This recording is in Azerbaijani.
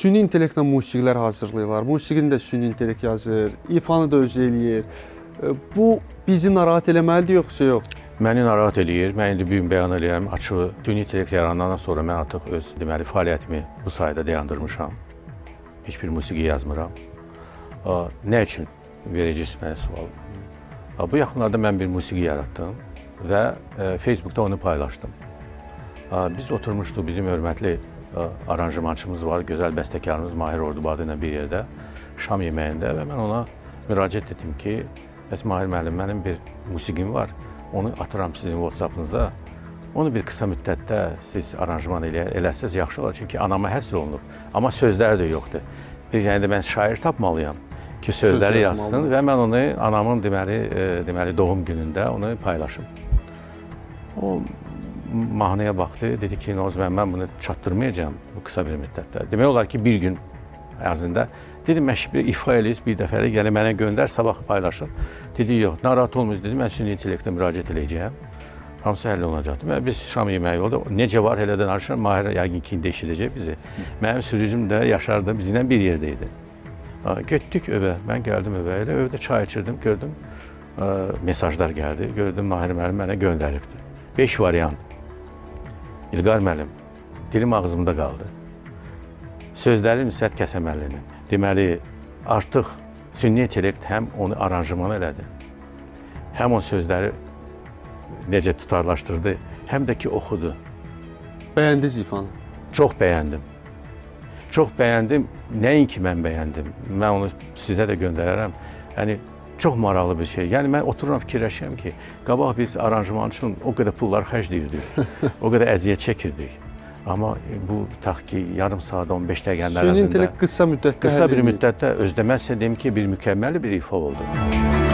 süni intellektlə musiqilər hazırlayırlar. Musiqini də süni intellekt yazır, ifanı da özü eləyir. Bu bizi narahat eləməlidir yoxsa yox? Məni narahat eləyir. Mən indi bu gün bəyan edirəm. Açığı, süni intellekt yaranandan sonra mən artıq öz deməli fəaliyyətimi bu sayədə dayandırmışam. Heç bir musiqi yazmıram. Nə üçün verəcəksiniz mənə sual? Bu yaxınlarda mən bir musiqi yaratdım və Facebookda onu paylaşdım. Biz oturmuşduq, bizim hörmətli aranjmançımız var, gözəl bəstəkarımız Mahir Ordubadı ilə bir yerdə şam yeməyində və mən ona müraciət etdim ki, bəs Mahir müəllim, mənim bir musiqim var, onu atıram sizin WhatsApp-ınıza. Onu bir qısa müddətdə siz aranjman eləsəz yaxşı olar, çünki anama həsr olunub, amma sözləri də yoxdur. Yəni mən şair tapmalıyam ki, sözləri yazsın və mən onu anamın deməli doğum günündə onu paylaşım. O mahnıya baxdı, dedi ki, Noz mən bunu çatdırmayacağam bu qısa bir müddətdə. Demək olar ki, bir gün ərzində dedim, mən bir ifa eləyiz, bir dəfəli gələ mənə göndər, sabah paylaşın. Dedi, yox, narahat olmayız, dedim, mən süni intellektə müraciət eləyəcəyəm. Hamısı həll olacaqdır. Biz şam yeməyi oldu. Necə var, elə də danışır, Mahir yəqin ki, indi eşidəcək bizi. Mənim sürücüm də Yaşar da bizimlə bir yerdə idi. Getdik övə, mən gəldim övə ilə, övdə çay içirdim, gördüm, mesajlar gəldi, gördüm, Mahir müəllim mənə göndəribdir. 5 variant. İlqar müəllim, dilim ağzımda qaldı. Sözləri Nüsrət Kəsəməllinin. Deməli, artıq süni intellekt həm onu aranjman elədi, həm o sözləri necə tutarlaşdırdı, həm də ki, oxudu. Bəyəndiniz ifanı? Çox bəyəndim. Çox bəyəndim, nəinki mən bəyəndim. Mən onu sizə də göndərərəm. Yəni, çox maraqlı bir şey. Yəni, mən otururam, fikirləşirəm ki, qabaq biz aranjman üçün o qədər pullar xərcləyirdik, o qədər əziyyət çəkirdik. Amma bu, tax ki, yarım saat, 15 dəqiqənin ərzində... Süni intellekt qısa müddətdə... Qısa bir müddətdə, özdə mən sizə deyim ki, bir mükəmməl bir ifa oldu.